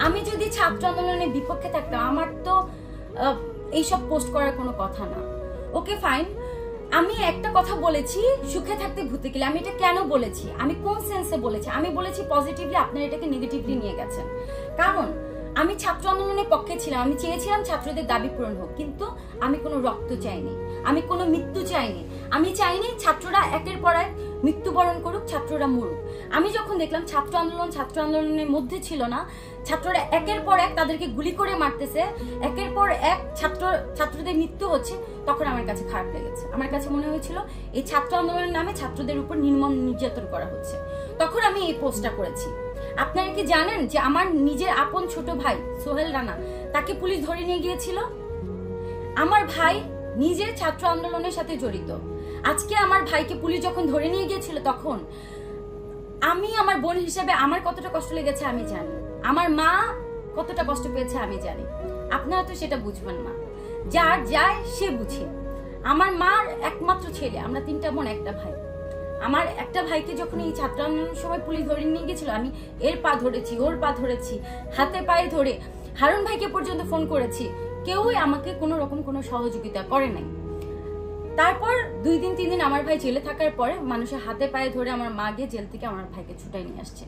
আমি যদি ছাত্র আন্দোলনের বিপক্ষে থাকতাম আমার তো এইসব পোস্ট করার কোনো কথা না। ওকে ফাইন, আমি একটা কথা বলেছি, সুখে থাকতে ভূতে গেলে। আমি এটা কেন বলেছি, আমি কোন সেন্সে বলেছি? আমি বলেছি পজিটিভলি, আপনারা এটাকে নেগেটিভলি নিয়ে গেছেন। কারণ আমি ছাত্র আন্দোলনের পক্ষে ছিলাম, আমি চেয়েছিলাম ছাত্রদের দাবি পূরণ হোক, কিন্তু আমি কোনো রক্ত চাইনি, আমি কোনো মৃত্যু চাইনি। আমি চাইনি ছাত্ররা একের পর এক মৃত্যুবরণ করুক, ছাত্ররা মরুক। আমি যখন দেখলাম ছাত্র আন্দোলনের মধ্যে ছিল না, ছাত্ররা একের পর এক তাদেরকে গুলি করে মারতেছে, একের পর এক ছাত্রদের মৃত্যু হচ্ছে, তখন আমার কাছে খারাপ লেগেছে। আমার কাছে মনে হয়েছিল এই ছাত্র আন্দোলনের নামে ছাত্রদের উপর নির্মম নির্যাতন করা হচ্ছে। তখন আমি এই পোস্টটা করেছি। আপনারা কি জানেন যে আমার নিজের আপন ছোট ভাই সোহেল রানা, তাকে পুলিশ ধরে নিয়ে গিয়েছিল? আমার ভাই নিজের ছাত্র আন্দোলনের সাথে জড়িত। আজকে আমার ভাইকে পুলিশ যখন ধরে নিয়ে গিয়েছিল, তখন আমি আমার বোন হিসেবে আমার কতটা কষ্ট লেগেছে আমি জানি, আমার মা কতটা কষ্ট পেয়েছে আমি জানি। আপনারা তো সেটা বুঝবেন না, যার যায় সে বুঝে। আমার মার একমাত্র ছেলে, আমরা 3টা বোন, একটা ভাই। আমার একটা ভাইকে যখন এই ছাত্র আন্দোলনের সময় পুলিশ ধরে নিয়ে গেছিল, আমি এর পা ধরেছি, ওর পা ধরেছি, হাতে পায়ে ধরে হারুন ভাইকে পর্যন্ত ফোন করেছি, কেউই আমাকে কোনো রকম কোনো সহযোগিতা করে নাই। তারপর 2 দিন 3 দিন আমার ভাই জেলে থাকার পরে মানুষের হাতে পায়ে ধরে আমার মা গিয়ে জেল থেকে আমার ভাইকে ছুটাই নিয়ে আসছে।